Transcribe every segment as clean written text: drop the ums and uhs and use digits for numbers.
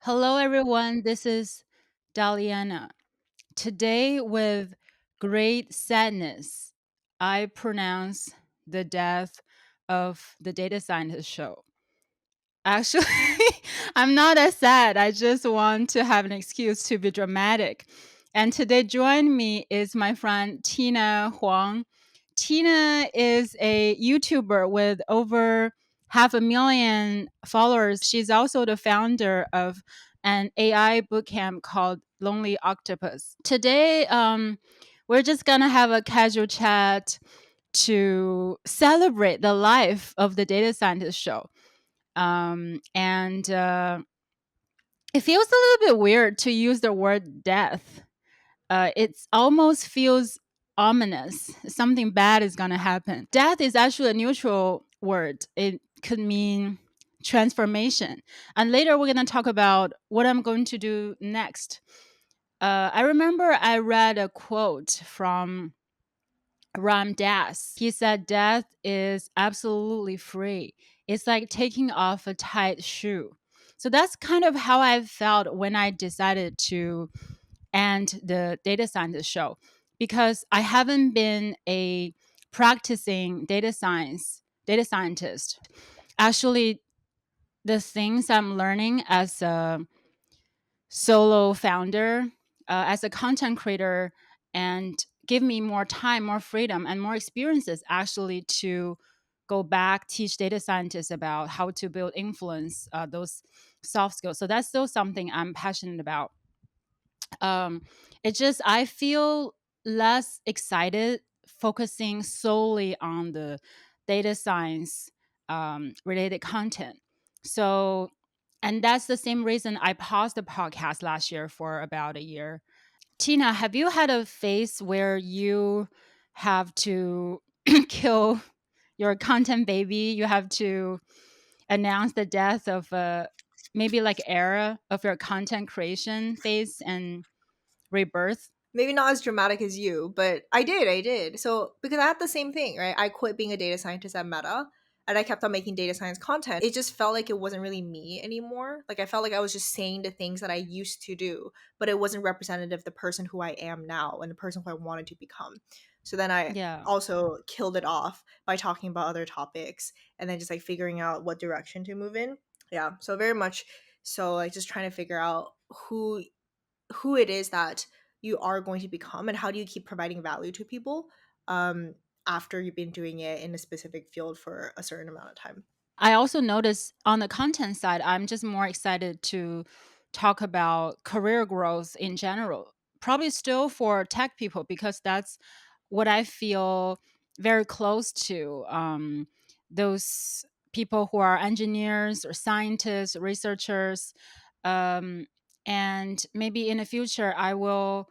Hello, everyone. This is Daliana. Today, with great sadness, I pronounce the death of the data scientist show. Actually, I'm not as sad. I just want to have an excuse to be dramatic. And today, join me is my friend Tina Huang. Tina is a YouTuber with over 500,000 followers. She's also the founder of an AI bootcamp called Lonely Octopus. Today, we're just gonna have a casual chat to celebrate the life of the data scientist show. And It feels a little bit weird to use the word death. It almost feels ominous. Something bad is going to happen. Death is actually a neutral word. It could mean transformation. And later we're going to talk about what I'm going to do next. I remember I read a quote from Ram Dass. He said, "Death is absolutely free. It's like taking off a tight shoe." So that's kind of how I felt when I decided to end the data scientist show, because I haven't been a practicing data scientist. Actually, the things I'm learning as a solo founder, as a content creator, and give me more time, more freedom, and more experiences actually to go back, teach data scientists about how to build influence, those soft skills. So that's still something I'm passionate about. um, it just I feel less excited focusing solely on the data science related content. So, and that's the same reason I paused the podcast last year for about a year. Tina, have you had a phase where you have to kill your content baby? You have to announce the death of a maybe like era of your content creation phase and rebirth? Maybe not as dramatic as you, but I did. So because I had the same thing, right? I quit being a data scientist at Meta and I kept on making data science content. It just felt like it wasn't really me anymore. Like I felt like I was just saying the things that I used to do, but it wasn't representative of the person who I am now and the person who I wanted to become. So then I Yeah. also killed it off by talking about other topics and then just like figuring out what direction to move in. Yeah. So very much so like just trying to figure out who it is that you are going to become and how do you keep providing value to people um, after you've been doing it in a specific field for a certain amount of time. I also notice on the content side, I'm just more excited to talk about career growth in general. Probably still for tech people, because that's what I feel very close to. Those people who are engineers or scientists, researchers. Um, and maybe in the future, I will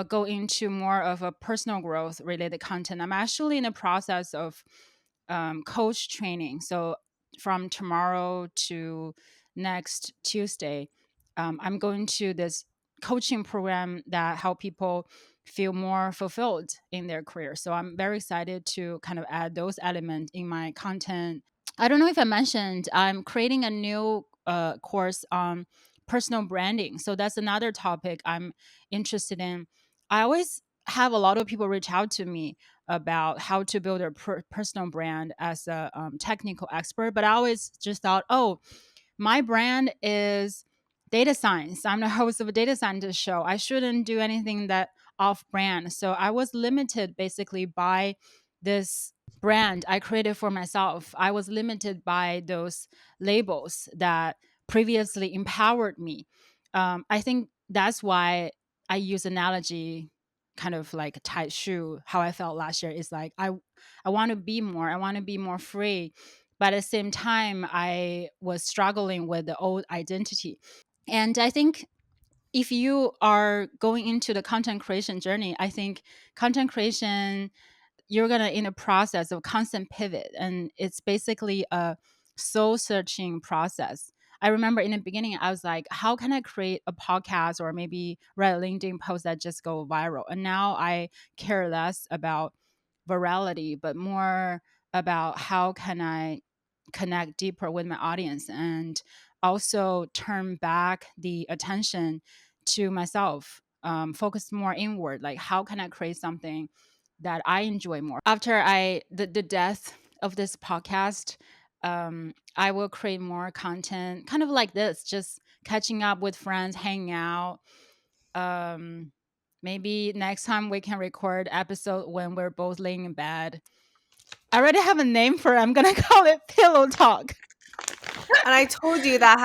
go into more of a personal growth related content. I'm actually in the process of coach training. So from tomorrow to next Tuesday, I'm going to this coaching program that help people feel more fulfilled in their career. So I'm very excited to kind of add those elements in my content. I don't know if I mentioned I'm creating a new course on personal branding. So that's another topic I'm interested in. I always have a lot of people reach out to me about how to build a personal brand as a technical expert, but I always just thought, oh, my brand is data science. I'm the host of a data scientist show. I shouldn't do anything that off brand. So I was limited basically by this brand I created for myself. I was limited by those labels that previously empowered me. I think that's why I use analogy, kind of like a tight shoe. How I felt last year is like I want to be more. I want to be more free, but at the same time I was struggling with the old identity. And I think if you are going into the content creation journey, I think content creation, you're gonna in a process of constant pivot, and it's basically a soul searching process. I remember in the beginning I was like, how can I create a podcast or maybe write a LinkedIn post that just go viral? And now I care less about virality, but more about how can I connect deeper with my audience and also turn back the attention to myself, focus more inward. Like, how can I create something that I enjoy more? After the death of this podcast, I will create more content, kind of like this, just catching up with friends, hanging out. Um, Maybe next time we can record episode when we're both laying in bed. I already have a name for it. I'm gonna call it pillow talk. And I told you that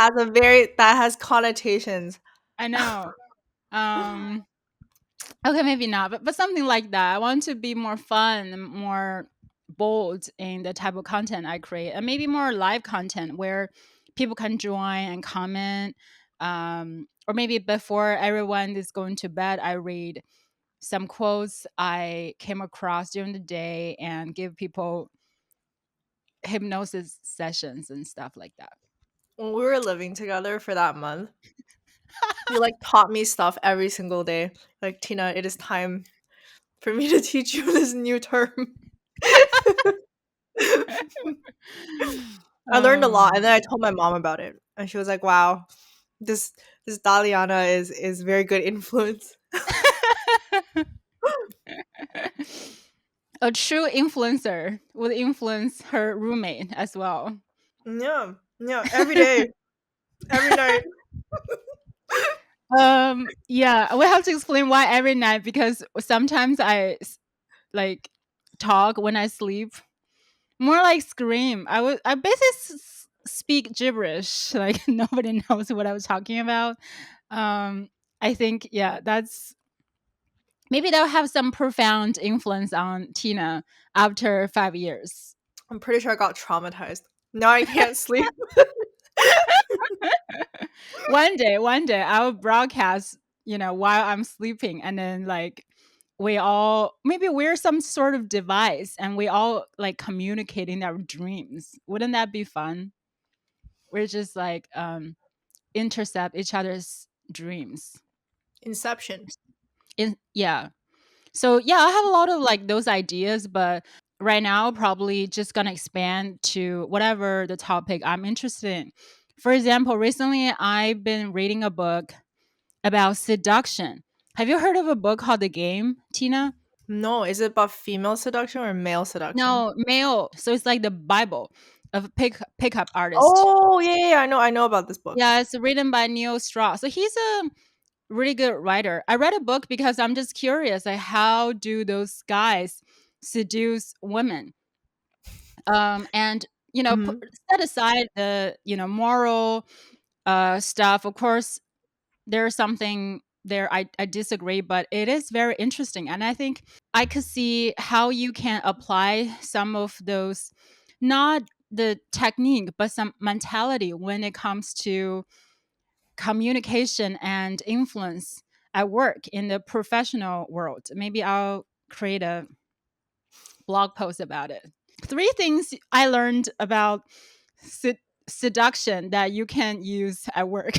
has connotations. I know. Um, okay, maybe not, but something like that. I want to be more fun and more bold in the type of content I create, and maybe more live content where people can join and comment. Or maybe before everyone is going to bed, I read some quotes I came across during the day and give people hypnosis sessions and stuff like that. When we were living together for that month, you like taught me stuff every single day. Like, Tina, it is time for me to teach you this new term. I learned a lot, and then I told my mom about it, and she was like, "Wow, this this Daliana is very good influence." A true influencer would influence her roommate as well. Yeah, yeah, every day, every night. Yeah, we have to explain why every night, because sometimes like talk when I sleep, more like scream. I basically speak gibberish, like nobody knows what I was talking about. I think, yeah, that's maybe that'll have some profound influence on Tina after 5 years. I'm pretty sure I got traumatized. Now I can't sleep. One day, I will broadcast, while I'm sleeping, and then like we all maybe we're some sort of device, and we all like communicate in our dreams. Wouldn't that be fun? We're just like intercept each other's dreams. Inception. Yeah. So yeah, I have a lot of like those ideas, but right now probably just gonna expand to whatever the topic I'm interested in. For example, recently I've been reading a book about seduction. Have you heard of a book called The Game, Tina? No, is it about female seduction or male seduction? No, male. So it's like the Bible of pickup artist. Oh, yeah, yeah, yeah, I know about this book. Yeah, it's written by Neil Strauss. So he's a really good writer. I read a book because I'm just curious, like how do those guys seduce women? And Mhm. set aside the moral stuff. Of course, there's something there I disagree, but it is very interesting, and I think I could see how you can apply some of those, not the technique, but some mentality when it comes to communication and influence at work in the professional world. Maybe I'll create a blog post about it. Three things I learned about seduction that you can use at work.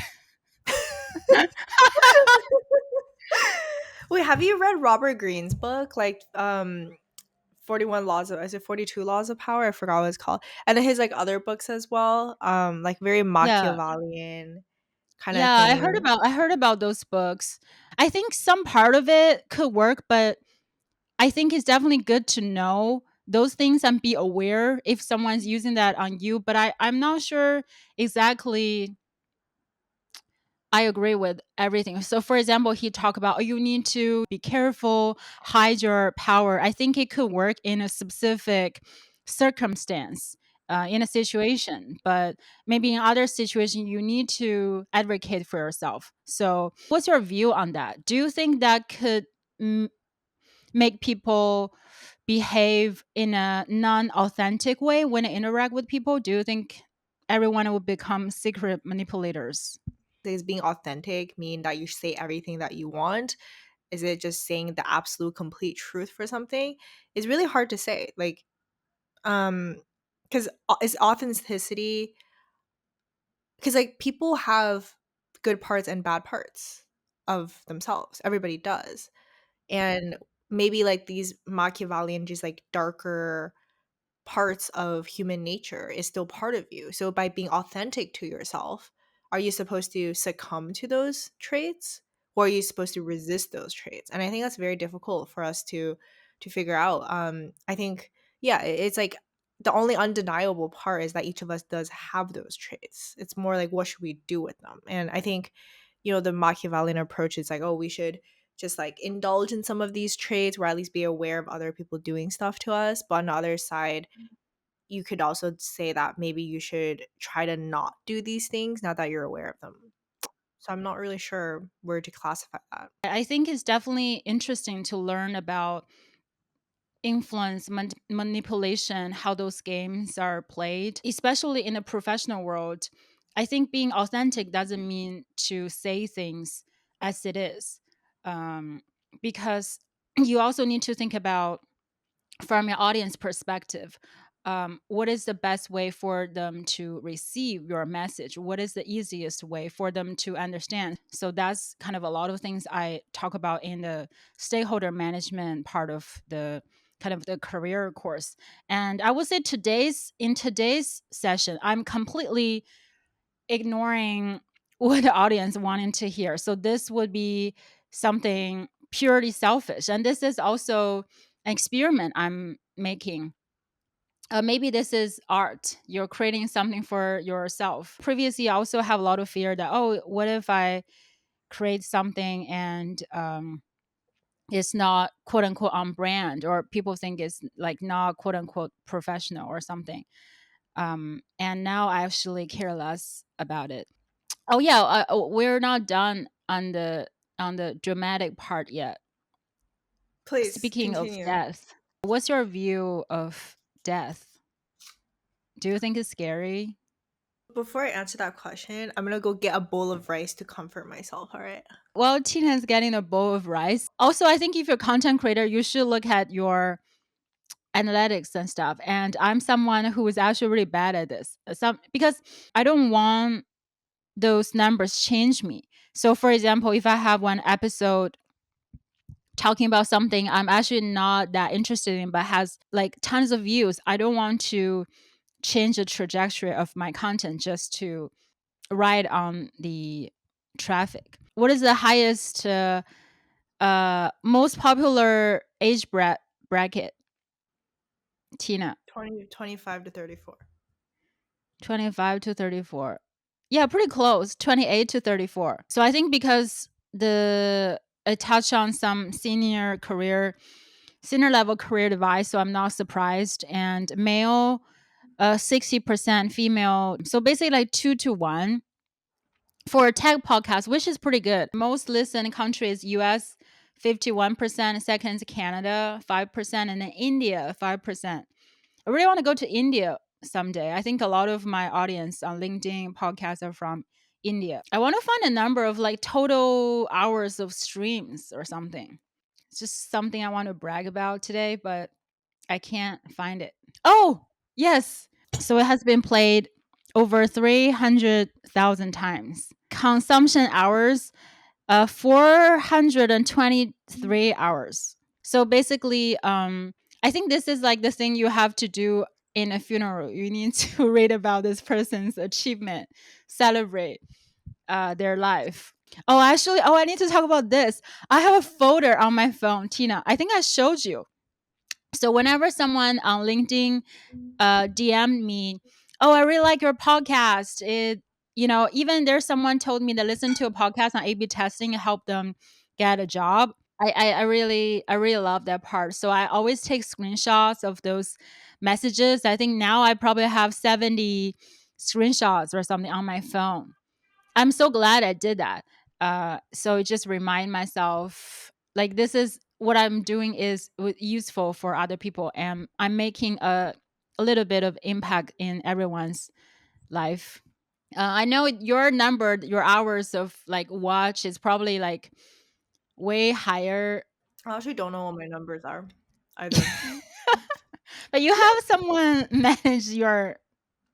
Wait, have you read Robert Greene's book? Like, 41 Laws of, is it 42 Laws of Power? I forgot what it's called. And then his like other books as well. Like very Yeah. Machiavellian kind of Yeah, thing. I heard about those books. I think some part of it could work, but I think it's definitely good to know those things and be aware if someone's using that on you. But I'm not sure exactly I agree with everything. So, for example, he talked about, oh, you need to be careful, hide your power. I think it could work in a specific circumstance, in a situation, but maybe in other situations, you need to advocate for yourself. So, what's your view on that? Do you think that could mm, make people behave in a non-authentic way when they interact with people? Do you think everyone will become secret manipulators? Does being authentic mean that you say everything that you want? Is it just saying the absolute complete truth for something? It's really hard to say. Like, because is authenticity, because like people have good parts and bad parts of themselves. Everybody does. And maybe like these Machiavellian, just like darker parts of human nature is still part of you. So by being authentic to yourself, are you supposed to succumb to those traits, or are you supposed to resist those traits? And I think that's very difficult for us to figure out. I think, yeah, it's like the only undeniable part is that each of us does have those traits. It's more like, what should we do with them? And I think, the Machiavellian approach is like, oh, we should just like indulge in some of these traits, or at least be aware of other people doing stuff to us. But on the other side, you could also say that maybe you should try to not do these things now that you're aware of them. So I'm not really sure where to classify that. I think it's definitely interesting to learn about influence, manipulation, how those games are played, especially in the professional world. I think being authentic doesn't mean to say things as it is, um, because you also need to think about from your audience perspective, what is the best way for them to receive your message, what is the easiest way for them to understand. So that's kind of a lot of things I talk about in the stakeholder management part of the kind of the career course. And I would say today's session, I'm completely ignoring what the audience wanted to hear. So this would be something purely selfish. And this is also an experiment I'm making. Maybe this is art. You're creating something for yourself. Previously, I also have a lot of fear that, oh, what if I create something and it's not quote unquote on brand, or people think it's like not quote unquote professional or something. And now I actually care less about it. Oh yeah, we're not done on the dramatic part yet. Please Speaking of continue. death, what's your view of death? Do you think it's scary? Before I answer that question, I'm gonna go get a bowl of rice to comfort myself, all right? Well, Tina is getting a bowl of rice. Also, I think if you're a content creator, you should look at your analytics and stuff. And I'm someone who is actually really bad at this. Some because I don't want those numbers change me. So, for example, if I have one episode talking about something I'm actually not that interested in, but has like tons of views, I don't want to change the trajectory of my content just to ride on the traffic. What is the highest, most popular bracket, Tina? 25 to 34. 25 to 34. Yeah, pretty close. 28 to 34. So I think because the I touch on some senior level career advice, so I'm not surprised. And male, 60%, female. So basically like 2 to 1 for a tech podcast, which is pretty good. Most listened countries, US 51%, second is Canada 5%, and then India 5%. I really want to go to India someday. I think a lot of my audience on LinkedIn podcasts are from India. I want to find a number of like total hours of streams or something. It's just something I want to brag about today, but I can't find it. Oh, yes. So it has been played over 300,000 times. Consumption hours, 423 hours. So basically, I think this is like the thing you have to do in a funeral. You need to read about this person's achievement, celebrate their life. Oh, actually, I need to talk about this. I have a folder on my phone, Tina. I think I showed you. So whenever someone on LinkedIn DM'd me, "Oh, I really like your podcast." Even there's someone told me to listen to a podcast on A/B testing and help them get a job. I really love that part. So I always take screenshots of those messages. I think now I probably have 70 screenshots or something on my phone. I'm so glad I did that. So just remind myself like this is what I'm doing is useful for other people, and I'm making a little bit of impact in everyone's life. I know your hours of like watch is probably like way higher, I actually don't know what my numbers are either. but you have someone manage your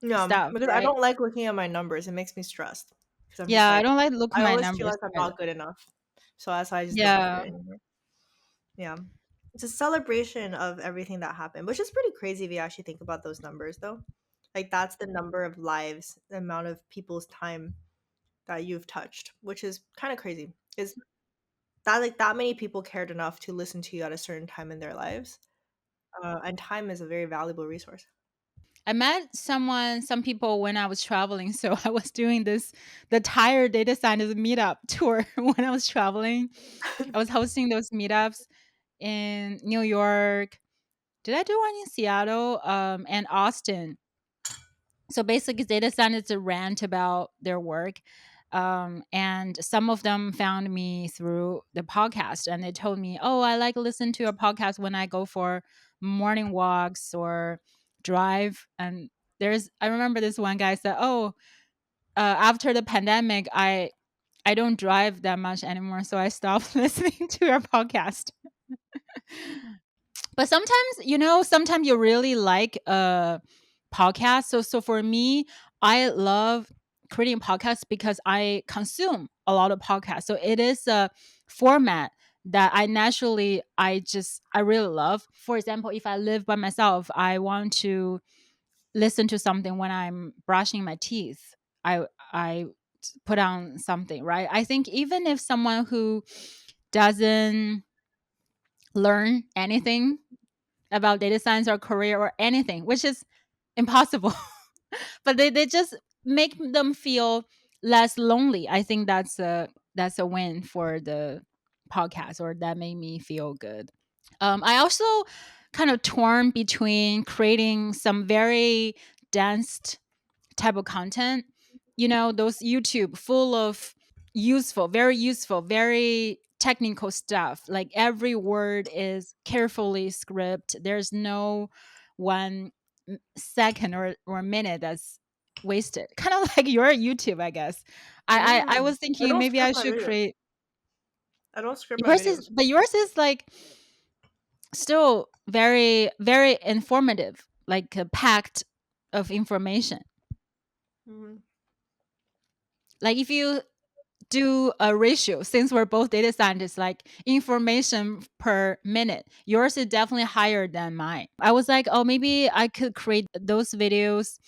No, stuff, because I right? don't like looking at my numbers. It makes me stressed. Because I'm just Yeah, I like, don't like look at I my always feel numbers like I'm either. not good enough. So that's why I just don't do it Yeah. anymore. Yeah. It's a celebration of everything that happened, which is pretty crazy if you actually think about those numbers, though. Like, that's the number of lives, the amount of people's time that you've touched, which is kind of crazy. Is that like that many people cared enough to listen to you at a certain time in their lives? And time is a very valuable resource. I met some people when I was traveling. So I was doing the tire data scientist meetup tour when I was traveling. I was hosting those meetups in New York. Did I do one in Seattle? And Austin. So basically, data scientists rant about their work. And some of them found me through the podcast and they told me, oh, I like listen to a podcast when I go for morning walks or drive. And I remember this one guy said, oh, after the pandemic, I don't drive that much anymore. So I stopped listening to your podcast. But sometimes, sometimes you really like a podcast. So for me, I love creating podcasts because I consume a lot of podcasts. So it is a format that I really love. For example, if I live by myself, I want to listen to something when I'm brushing my teeth. I put on something, right? I think even if someone who doesn't learn anything about data science or career or anything, which is impossible. But they just make them feel less lonely. I think that's a win for the podcast, or that made me feel good. I also kind of torn between creating some very dense type of content. Those YouTube full of very useful, very technical stuff. Like every word is carefully scripted. There's no 1 second or minute that's wasted. Kind of like your YouTube, I guess. I Mm. was I thinking don't maybe I script my should videos. create I don't script my yours is videos. but yours is like still very, very informative, like packed of information. Mhm. Like if you do a ratio, since we're both data scientists, like information per minute, yours is definitely higher than mine. I was like, oh, maybe I could create those videos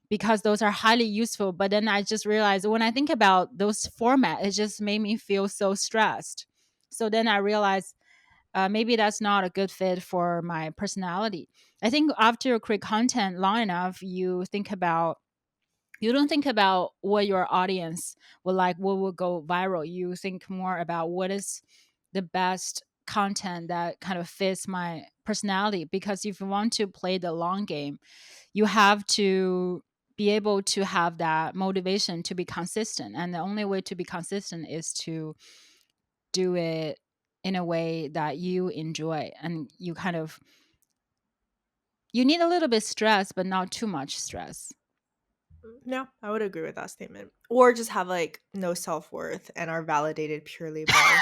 because those are highly useful. But then I just realized when I think about those format, it just made me feel so stressed. So then I realized maybe that's not a good fit for my personality. I think after you create content long enough, you don't think about what your audience will like, what will go viral. You think more about what is the best content that kind of fits my personality. Because if you want to play the long game, you have to be able to have that motivation to be consistent. And the only way to be consistent is to do it in a way that you enjoy. And you need a little bit stress, but not too much stress. No, I would agree with that statement. Or just have like no self worth and are validated purely by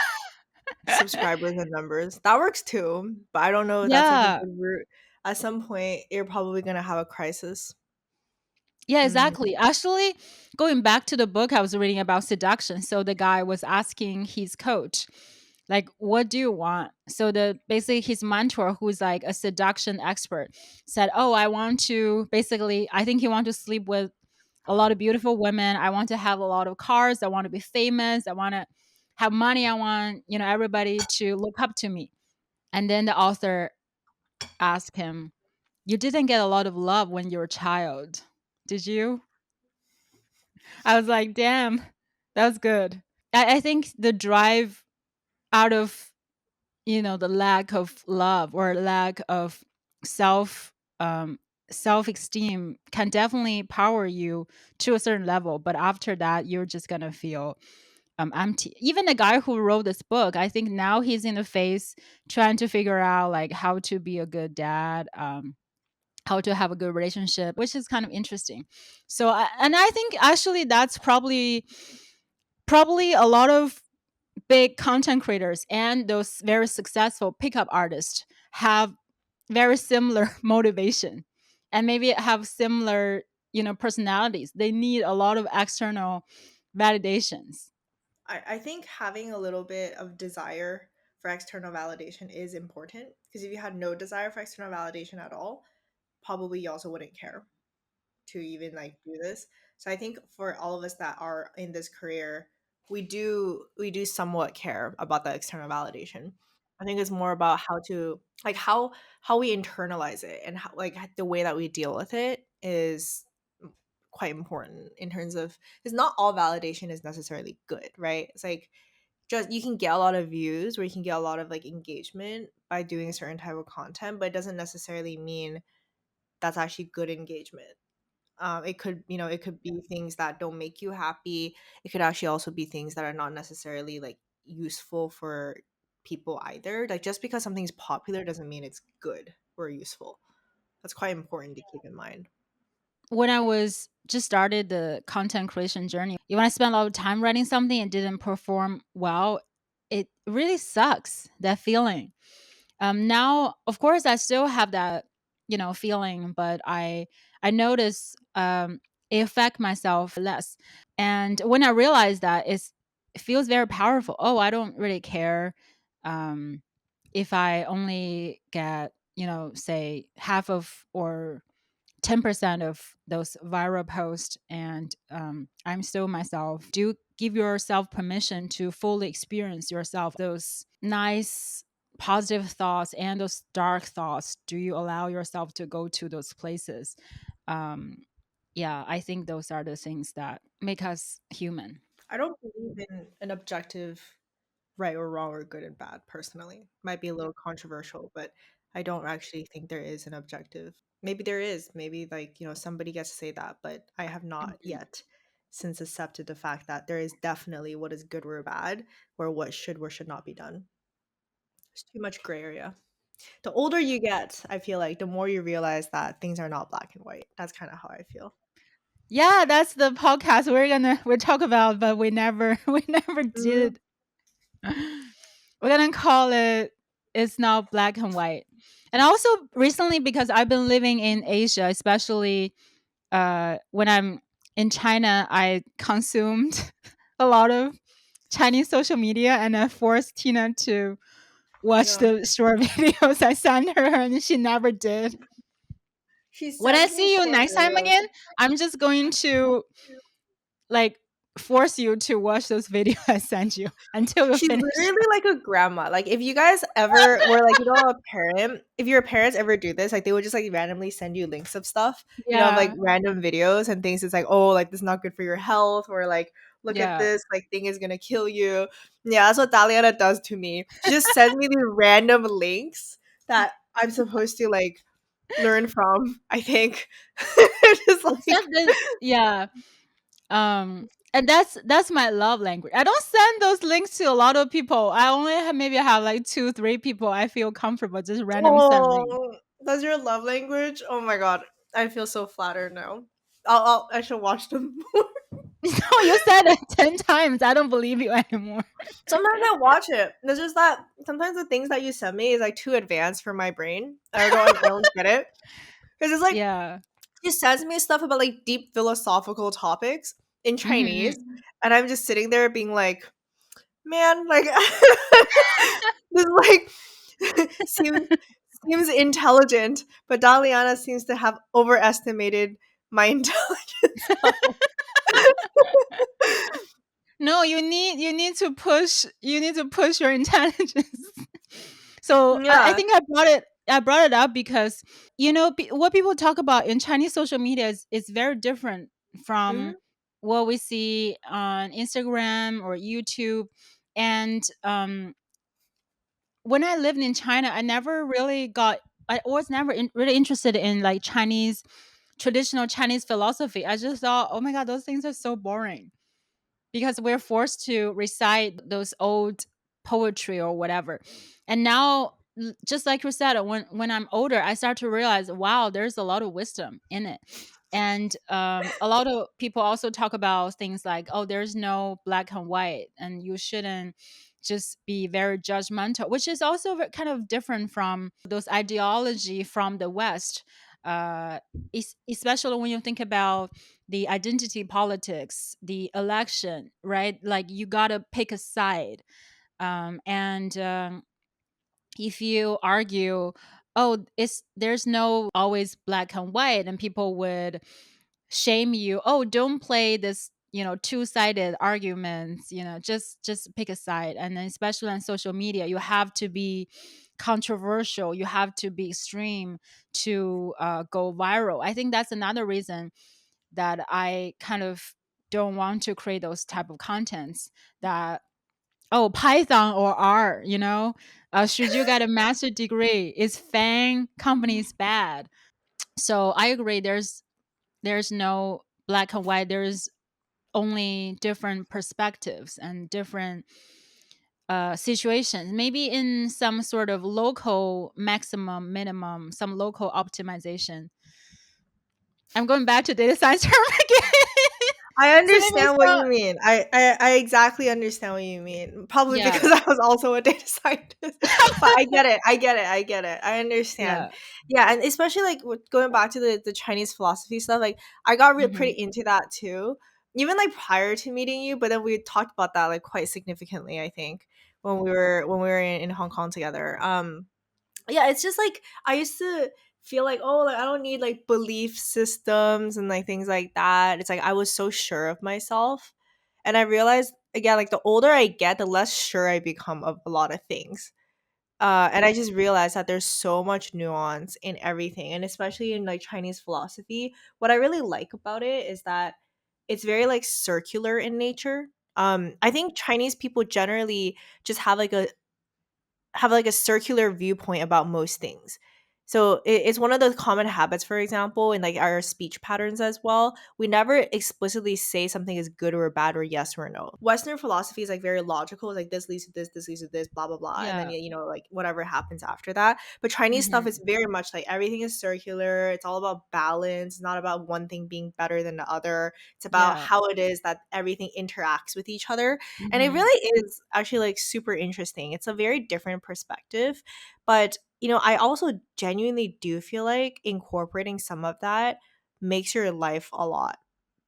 subscribers and numbers. That works too, but I don't know if that's like a Yeah. good route. At some point, you're probably gonna have a crisis. Yeah, Mm. exactly. Actually, going back to the book I was reading about seduction, so the guy was asking his coach, like, "What do you want?" So the basically his mentor, who's like a seduction expert, said, "Oh, I want to basically, I think he want to sleep with a lot of beautiful women. I want to have a lot of cars. I want to be famous. I want to have money. I want everybody to look up to me." And then the author asked him, "You didn't get a lot of love when you were a child, did you?" I was like, damn, that was good. I think the drive out of, the lack of love or lack of self self esteem can definitely power you to a certain level. But after that, you're just gonna feel empty. Even the guy who wrote this book, I think now he's in the phase trying to figure out like how to be a good dad, how to have a good relationship, which is kind of interesting. So, and I think actually that's probably a lot of big content creators and those very successful pickup artists have very similar motivation and maybe have similar, personalities. They need a lot of external validations. I think having a little bit of desire for external validation is important because if you had no desire for external validation at all, probably you also wouldn't care to even like do this. So I think for all of us that are in this career, we do somewhat care about the external validation. I think it's more about how to like how we internalize it, and how like the way that we deal with it is quite important in terms of, because not all validation is necessarily good, right? It's like, just you can get a lot of views, or you can get a lot of like engagement by doing a certain type of content, but it doesn't necessarily mean that's actually good engagement. It could, it could be things that don't make you happy. It could actually also be things that are not necessarily like useful for people either. Like, just because something's popular doesn't mean it's good or useful. That's quite important to keep in mind. When I was just started the content creation journey, when I spent a lot of time writing something and didn't perform well, it really sucks, that feeling. Now, of course, I still have that, feeling, but I notice it affect myself less. And when I realize that, it feels very powerful. Oh, I don't really care um, if I only get, say half of or 10% of those viral posts, and I'm still myself. Do you give yourself permission to fully experience yourself, those nice positive thoughts and those dark thoughts? Do you allow yourself to go to those places? um yeah, I think those are the things that make us human. I don't believe in an objective right or wrong or good and bad personally. Might be a little controversial, but I don't actually think there is an objective. Maybe there is. Maybe like, somebody gets to say that, but I have not Mhm. yet since accepted the fact that there is definitely what is good or bad, or what should or should not be done. There's too much gray area. The older you get, I feel like the more you realize that things are not black and white. That's kind of how I feel. Yeah, that's the podcast we talk about, but we never we never Mhm. did. We're gonna call it "It's Not Black and White." And also recently, because I've been living in Asia, especially when I'm in China, I consumed a lot of Chinese social media, and I forced Tina to watch Yeah. the short videos I sent her, and she never did. She When I sends me see you short next time videos. again, I'm just going to like force you to watch those videos I sent you until you She's finish. literally like a grandma. Like, if you guys ever were like, a parent, if your parents ever do this, like they would just like randomly send you links of stuff, of like Yeah, random videos and things. It's like, oh, like this is not good for your health, or like, look at yeah. this, like thing is gonna kill you. Yeah, that's what Daliana does to me. She just sends me these random links that I'm supposed to like learn from, I think. Just Except like, that, yeah. And that's my love language. I don't send those links to a lot of people. I only maybe have like two, three people I feel comfortable just random send links. oh, that's your love language? Oh my god. I feel so flattered now. I should watch them. So you said it 10 times. I don't believe you anymore. Sometimes I watch it. It's just that sometimes the things that you send me is like too advanced for my brain. I don't get it. Because it's like, Yeah. she sends me stuff about like deep philosophical topics in Chinese, Hmm. and I'm just sitting there being like, man, like this like seems seems intelligent, but Daliana seems to have overestimated my intelligence level. No, you need to push your intelligence. So I Yeah. think I brought it up because what people talk about in Chinese social media is very different from Mhm. what we see on Instagram or YouTube. And when I lived in China, I was never really interested in like traditional Chinese philosophy. I just thought, oh my god, those things are so boring, because we're forced to recite those old poetry or whatever. And now, just like you said, when I'm older, I start to realize, wow, there's a lot of wisdom in it. And a lot of people also talk about things like, oh, there's no black and white, and you shouldn't just be very judgmental, which is also kind of different from those ideology from the West. uh, Especially when you think about the identity politics, the election, right? Like you gotta pick a side. And if you argue, oh, it's there's no always black and white, and people would shame you. Oh, don't play this, two-sided arguments, just pick a side. And then especially on social media, you have to be controversial, you have to be extreme to go viral. I think that's another reason that I kind of don't want to create those type of contents that, oh, Python or R, should you get a master degree? Is FANG companies bad? So I agree. There's no black and white. There's only different perspectives and different situations. Maybe in some sort of local maximum, minimum, some local optimization. I'm going back to data science term again. I So let me understand what stop. you mean. I exactly understand what you mean. Probably Yeah, because I was also a data scientist. But I get it. I get it. I get it. I understand. yeah. Yeah, and especially like going back to the Chinese philosophy stuff, like I got pretty Hmm. into that too. Even like prior to meeting you, but then we talked about that like quite significantly, I think, when we were in Hong Kong together. Yeah, it's just like I used to feel like, oh, like I don't need like belief systems and like things like that. It's like I was so sure of myself. And I realized again, like the older I get, the less sure I become of a lot of things. And I just realized that there's so much nuance in everything, and especially in like Chinese philosophy. What I really like about it is that it's very like circular in nature. I think Chinese people generally just have like a circular viewpoint about most things. So it's one of those common habits, for example, in like our speech patterns as well. We never explicitly say something is good or bad or yes or no. Western philosophy is like very logical. It's like this leads to this leads to this, blah blah blah, and then Yeah. like whatever happens after that. But Chinese stuff Hmm. is very much like everything is circular. It's all about balance. It's not about one thing being better than the other. It's about Yeah. how it is that everything interacts with each other, and it Hmm. really is actually like super interesting. It's a very different perspective, but I also genuinely do feel like incorporating some of that makes your life a lot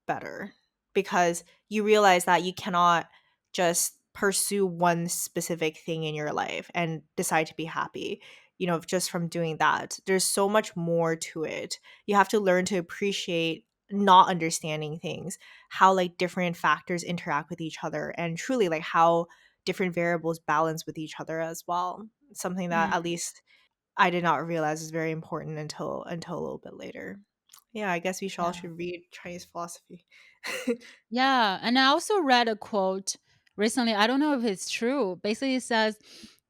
better, because you realize that you cannot just pursue one specific thing in your life and decide to be happy, just from doing that. There's so much more to it. You have to learn to appreciate not understanding things, how like different factors interact with each other, and truly like how different variables balance with each other as well. Something that at Mm. least I did not realize is very important until a little bit later. Yeah, I guess we should all Yeah. should read Chinese philosophy. Yeah, and I also read a quote recently. I don't know if it's true. Basically, it says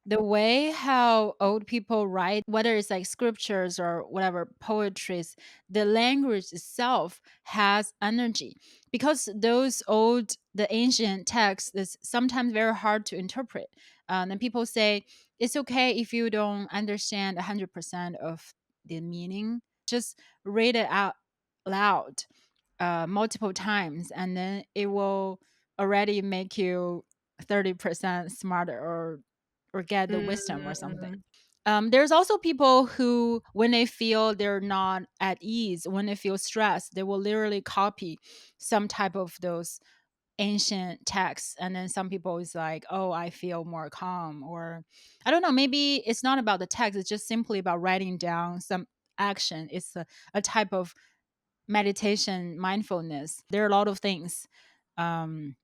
the way how old people write, whether it's like scriptures or whatever poetries, the language itself has energy because the ancient text is sometimes very hard to interpret. And people say it's okay if you don't understand 100% of the meaning, just read it out loud multiple times, and then it will already make you 30% smarter, or get the wisdom or something. Mm. There's also people who, when they feel they're not at ease, when they feel stressed, they will literally copy some type of those ancient texts. And then some people is like, oh, I feel more calm, or I don't know, maybe it's not about the text, it's just simply about writing down some action. It's a type of meditation, mindfulness. There are a lot of things um,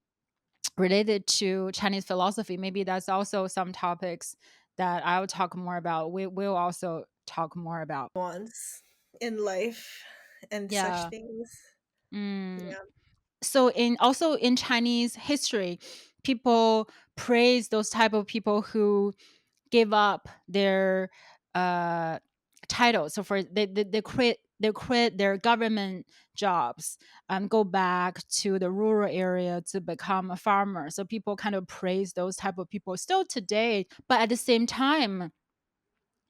related to Chinese philosophy. Maybe that's also some topics that I'll talk more about. We will also talk more about. Wants in life and such Yeah. things. Mm. Yeah. So in Chinese history, people praise those type of people who give up their uh, titles. So they quit their government jobs, go back to the rural area to become a farmer. So people kind of praise those type of people still today. But at the same time,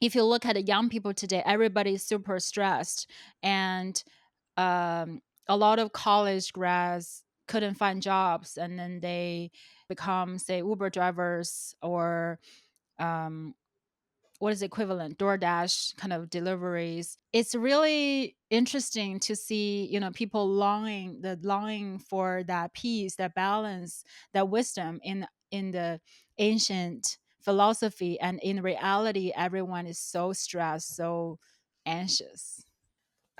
if you look at the young people today, everybody's super stressed, and a lot of college grads couldn't find jobs, and then they become, say, Uber drivers, or um, what is equivalent, DoorDash kind of deliveries. It's really interesting to see, people longing for that peace, that balance, that wisdom in the ancient philosophy, and in reality everyone is so stressed, so anxious.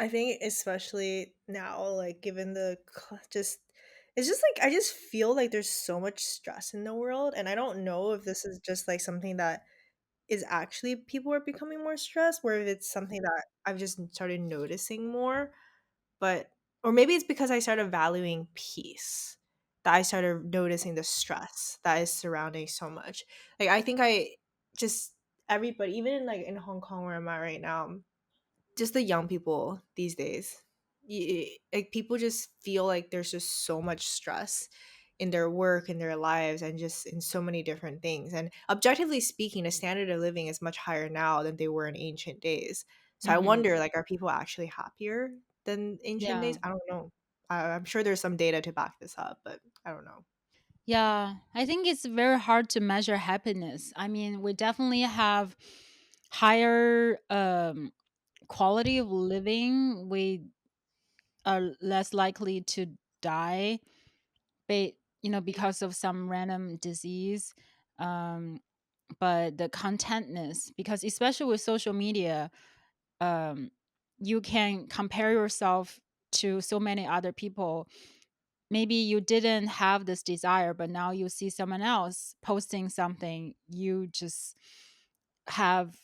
I think especially now, like given the just it's just like I just feel like there's so much stress in the world, and I don't know if this is just like something that is actually people are becoming more stressed, or if it's something that I've just started noticing more. But or maybe it's because I started valuing peace that I started noticing the stress that is surrounding so much. Like I think I just everybody, even in like in Hong Kong where I'm at right now, just the young people these days, like people just feel like there's just so much stress in their work, in their lives, and just in so many different things. And objectively speaking, the standard of living is much higher now than they were in ancient days. So I Mhm. wonder, like, are people actually happier than ancient Yeah. days? I don't know. I'm sure there's some data to back this up, but I don't know. Yeah, I think it's very hard to measure happiness. I mean, we definitely have higher quality of living. We are less likely to die, because of some random disease. Um, but the contentness, because especially with social media, um, you can compare yourself to so many other people. Maybe you didn't have this desire, but now you see someone else posting something, you just have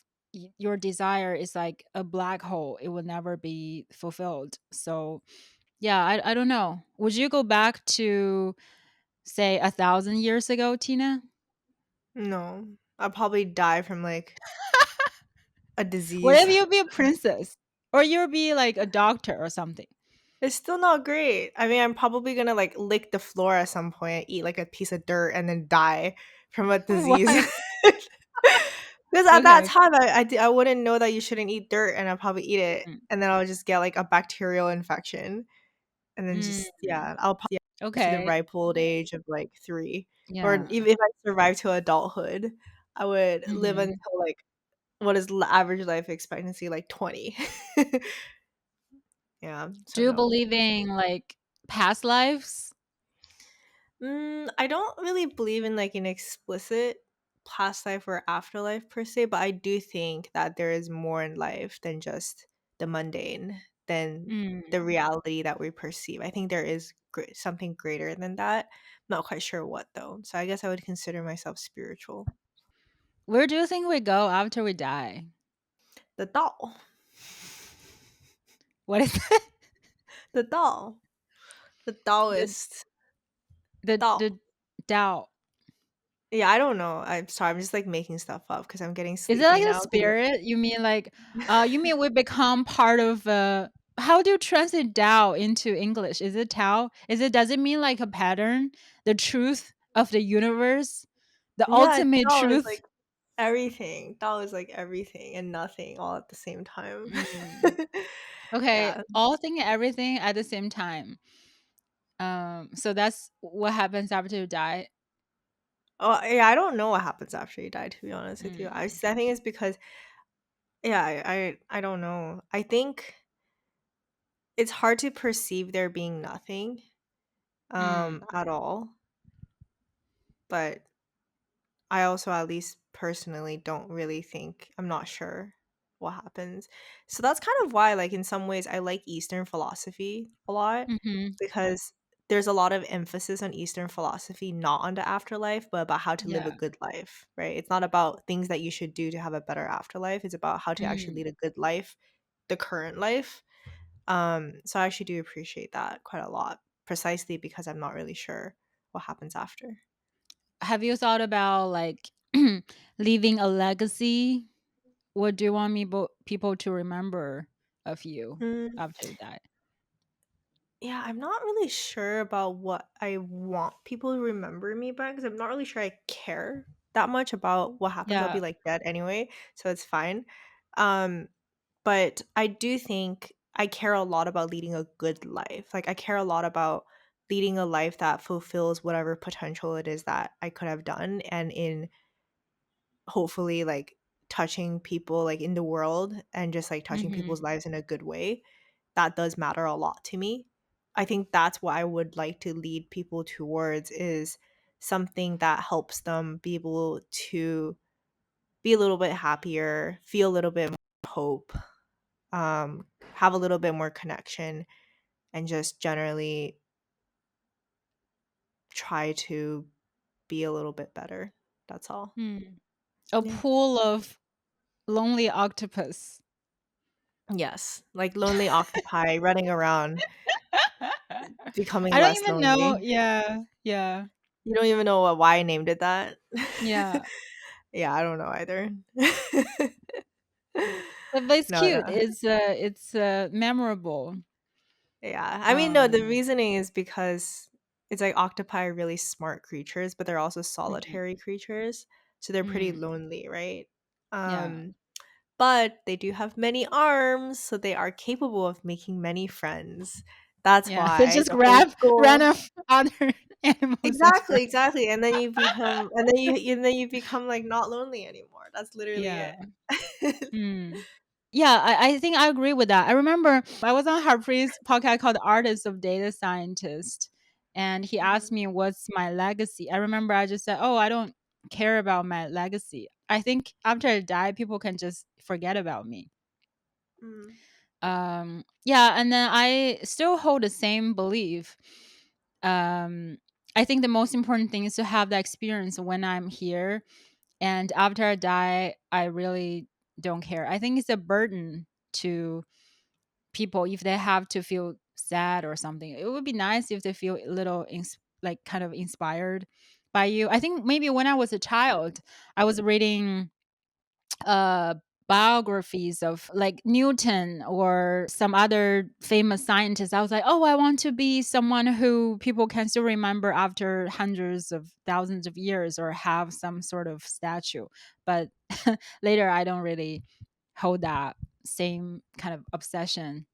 your desire is like a black hole, it will never be fulfilled. So yeah, I don't know, would you go back to say 1,000 years ago, Tina? No, I'll probably die from like a What if disease. you be a princess, or you'll be like a doctor or something? It's still not great. I mean, I'm probably gonna like lick the floor at some point, eat like a piece of dirt, and then die from a disease. Why? Because at that Okay. time, I wouldn't know that you shouldn't eat dirt, and I'll probably eat it, Mm. and then I'll just get like a bacterial infection, and then Mm. just yeah, I'll probably get to the Okay. ripe old age of like 3, or Yeah. even if I survive to adulthood, I would live Hmm. until like what is average life expectancy, like 20. Yeah, so Do you no. believe in like past lives? I don't really believe in like an explicit past life or afterlife per se, but I do think that there is more in life than just the mundane, than Mm. the reality that we perceive. I think there is something greater than that. Not quite sure what though. So I guess I would consider myself spiritual. Where do you think we go after we die? The Tao. What is it? The Tao. The The Taoist. Tao. the Tao. Yeah, I don't know. I'm sorry. I'm just like making stuff up because I'm getting Is it sleepy like a now. spirit? You mean like you mean we become part of how do you translate Tao into English? Is it Tao? Does it mean like a pattern? The truth of the universe? The Yeah, ultimate Tao is truth? like everything. Tao is like everything and nothing all at the same time. Mm. Okay, Yeah. all thing and everything at the same time. So that's what happens after you die. Oh, yeah, I don't know what happens after you die, to be honest with you. Mm. I think it's because yeah, I don't know. I think it's hard to perceive there being nothing Mm. at all, but I also, at least personally, don't really think, I'm not sure what happens. So that's kind of why, like, in some ways, I like Eastern philosophy a lot Mhm. because there's a lot of emphasis on Eastern philosophy, not on the afterlife, but about how to live a Yeah. good life, right? It's not about things that you should do to have a better afterlife. It's about how to actually Mm. lead a good life, the current life. So I actually do appreciate that quite a lot, precisely because I'm not really sure what happens after. Have you thought about like leaving a legacy? What do you want people to remember of you Mm. after you die? Yeah, I'm not really sure about what I want people to remember me by because I'm not really sure I care that much about what happens. I'll Yeah. be like dead anyway, so it's fine. Um, but I do think I care a lot about leading a good life. Like I care a lot about leading a life that fulfills whatever potential it is that I could have done, and in hopefully like touching people like in the world and just like touching Mhm. people's lives in a good way. That does matter a lot to me. I think that's what I would like to lead people towards, is something that helps them be able to be a little bit happier, feel a little bit more hope, have a little bit more connection, and just generally try to be a little bit better. That's all. Hmm. A Yeah. pool of lonely octopus. Yes, like lonely octopi running around, becoming I don't less even know. lonely. Yeah, yeah, You don't even know why I named it that? yeah. Yeah, I don't know either. But it's No, cute. no. It's memorable. Yeah. I mean, no, the Um, reasoning is because it's like octopi are really smart creatures, but they're also mhm, solitary creatures. So they're pretty mm, lonely, right? yeah, Um, but they do have many arms, so they are capable of making many friends. That's yeah. They why just the whole grab goal. random other animals as Exactly, friends. exactly. And then you become and then you become like not lonely anymore. That's literally Yeah. it. Mm. Yeah, I think I agree with that. I remember I was on Harpreet's podcast called Artist of Data Scientist, and he asked Mhm. me what's my legacy. I remember I just said, "Oh, I don't care about my legacy. I think after I die, people can just forget about me." Mm. Yeah, and then I still hold the same belief. Um, I think the most important thing is to have that experience when I'm here, and after I die, I really don't care. I think it's a burden to people if they have to feel sad or something. It would be nice if they feel a little like kind of inspired by you. I think maybe when I was a child, I was reading uh biographies of like Newton or some other famous scientists. I was like, oh, I want to be someone who people can still remember after hundreds of thousands of years or have some sort of statue. But later I don't really hold that same kind of obsession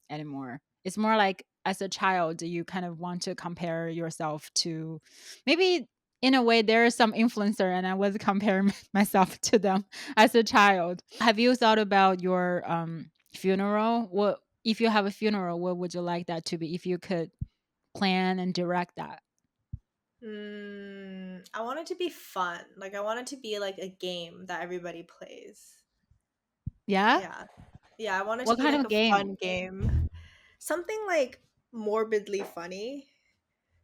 anymore. It's more like as a child, you kind of want to compare yourself to maybe in a way there is some influencer and I was comparing myself to them as a child. Have you thought about your funeral? What if you have a funeral, what would you like that to be if you could plan and direct that? I want it to be fun. Like I want it to be like a game that everybody plays. Yeah? Yeah. Yeah, I want it to What be kind like of a game? fun game. Something like morbidly funny.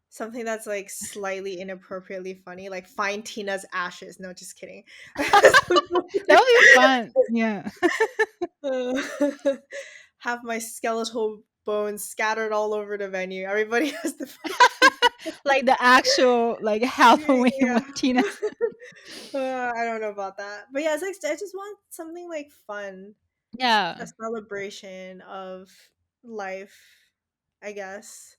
Something that's like slightly inappropriately funny, like find Tina's ashes. No, just kidding. That would be fun. Yeah. Have my skeletal bones scattered all over the venue. Everybody has to find Tina. Like the actual like Halloween Yeah. with Tina. I don't know about that. But yeah, it's like I just want something like fun, a Yeah. celebration of life, I guess.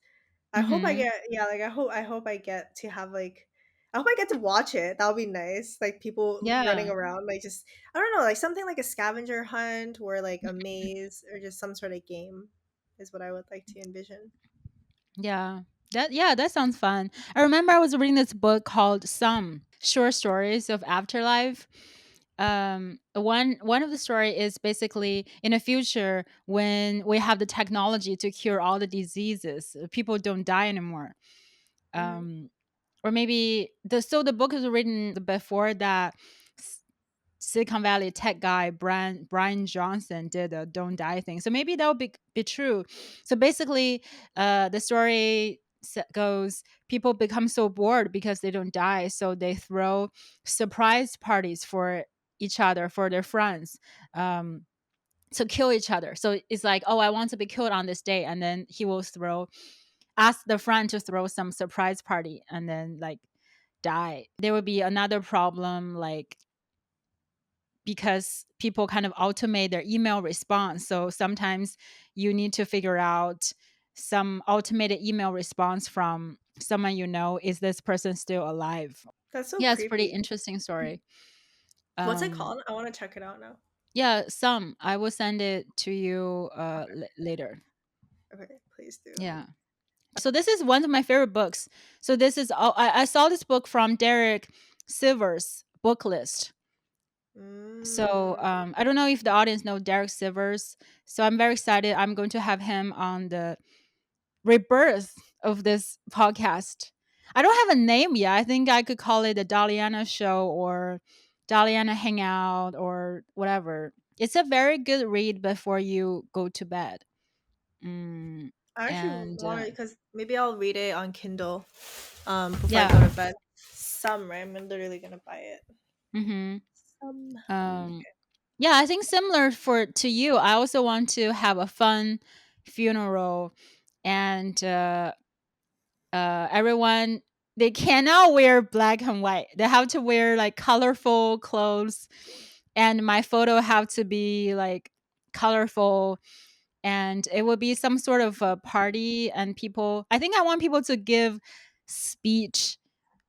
I hope I Mhm. get yeah, like I hope I get to have like I hope I get to watch it. That would be nice. Like people running Yeah. around, like just I don't know, like something like a scavenger hunt or like a maze or just some sort of game is what I would like to envision. Yeah. That sounds fun. I remember I was reading this book called Some Short Stories of Afterlife. One of the story is basically in the future when we have the technology to cure all the diseases, people don't die anymore. Mhm. Um or maybe the book is written before that Silicon Valley tech guy Brian Johnson did a "Don't Die" thing. So maybe that would be true. So basically, the story goes: people become so bored because they don't die, so they throw surprise parties for each other, for their friends. To kill each other. So it's like, oh, I want to be killed on this day, and then he will ask the friend to throw some surprise party, and then like die. There would be another problem, like because people kind of automate their email response. So sometimes you need to figure out some automated email response from someone you know. Is this person still alive? That's so Yeah, it's a pretty creepy. interesting story. What's it Um, called? I want to check it out now. yeah, some. I will send it to you Okay. later. Okay, please do. Yeah. So this is one of my favorite books. So this is I saw this book from Derek Silver's book list. So Mm. I don't know if the audience know Derek Sivers. So I'm very excited. I'm going to have him on the rebirth of this podcast. I don't have a name yet. I think I could call it the Daliana Show or Daliana Hangout or whatever. It's a very good read before you go to bed. Mm, I actually and want it because maybe I'll read it on Kindle before I go yeah. to bed. Some, right? I'm literally gonna buy it. Hmm. Some. Um, yeah, I think similar for to you. I also want to have a fun funeral, and everyone, they cannot wear black and white. They have to wear like colorful clothes, and my photo have to be like colorful, and it will be some sort of a party, and people, I think I want people to give speech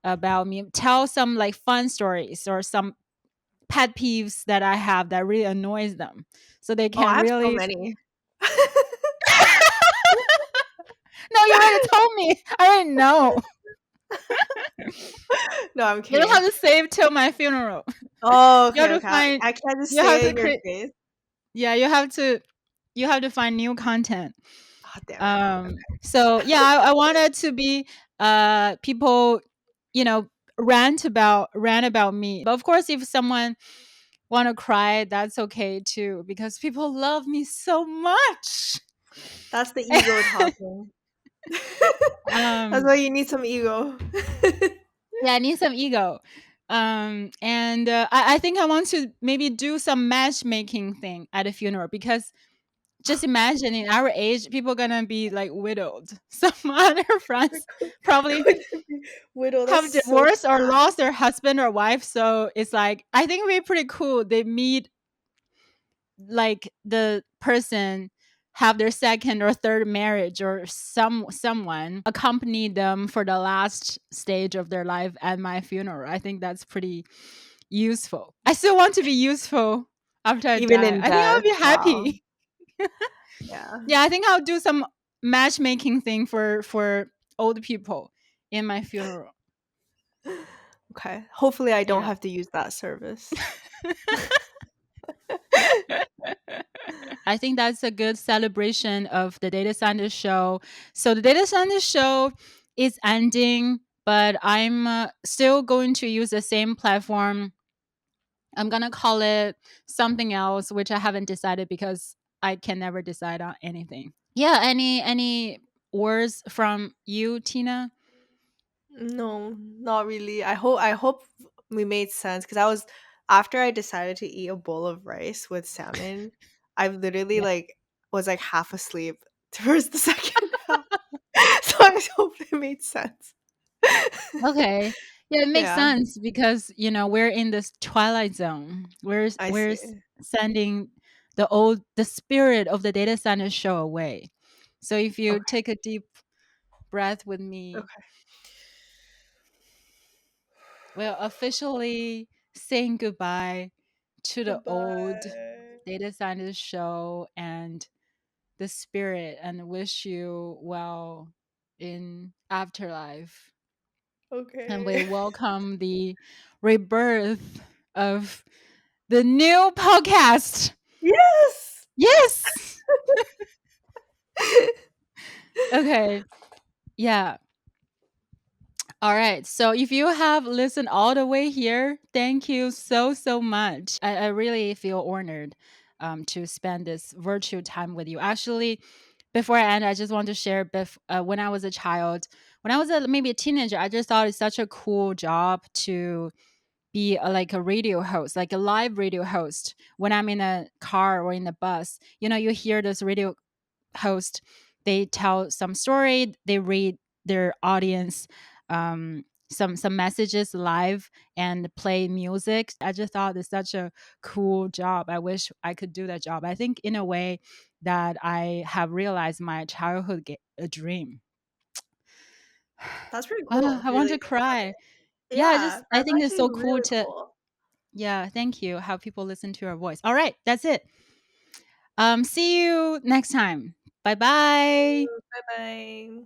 about me, tell some like fun stories or some pet peeves that I have that really annoys them, so they Oh, I can have so really. many. No, you already told me. I already know. No, I'm You don't kidding. have to save till my funeral. Oh, You have okay, to okay. find. I can't just You say have it to in your create. face. Yeah, you have to. You have to find new content. Oh, damn it. Okay. So yeah, I wanted to be people, you know, rant about me. But of course, if someone want to cry, that's okay too, because people love me so much. That's the ego talking. That's um, why you need some ego. yeah, I need some ego. And I think I want to maybe do some matchmaking thing at a funeral, because just imagine in our age, people gonna be like widowed. Some other friends probably Going to be widow. That's have so divorced or sad. lost their husband or wife. So it's like, I think it'd be pretty cool. They meet like the person have their second or third marriage, or someone accompany them for the last stage of their life at my funeral. I think that's pretty useful. I still want to be useful after I Even die. in I think I'll death. be Wow. happy. Yeah. Yeah, I think I'll do some matchmaking thing for old people in my funeral. Okay. Hopefully, I don't Yeah. have to use that service. I think that's a good celebration of the data scientist show. So the data scientist show is ending, but I'm still going to use the same platform. I'm gonna call it something else, which I haven't decided because I can never decide on anything. Yeah. Any words from you, Tina? No, not really. I hope we made sense because I was after I decided to eat a bowl of rice with salmon, I literally Yeah. like was like half asleep towards the second half. So I hope it made sense. Okay. Yeah, it makes Yeah, sense because we're in this twilight zone. I We're see. sending the spirit of the data center show away. So if you Okay, take a deep breath with me, okay. we're officially saying goodbye to the old Goodbye. data scientist show and the spirit, and wish you well in afterlife. And we Okay. welcome the rebirth of the new podcast. Yes. Yes. Okay. Yeah. All right. So if you have listened all the way here, thank you so, so much. I really feel honored to spend this virtual time with you. Actually, before I end, I just want to share when I was a child, when I was maybe a teenager, I just thought it's such a cool job to be like a radio host, like a live radio host. When I'm in a car or in a bus, you hear this radio host, they tell some story, they read their audience some messages live and play music. I just thought it's such a cool job. I wish I could do that job. I think in a way that I have realized my childhood a dream. That's pretty cool if I you want really to think about cry. it. Yeah, Yeah, I that's think it's actually so cool really to. cool. Yeah, thank you. How people listen to your voice. All right, that's it. See you next time. Bye bye. Bye bye.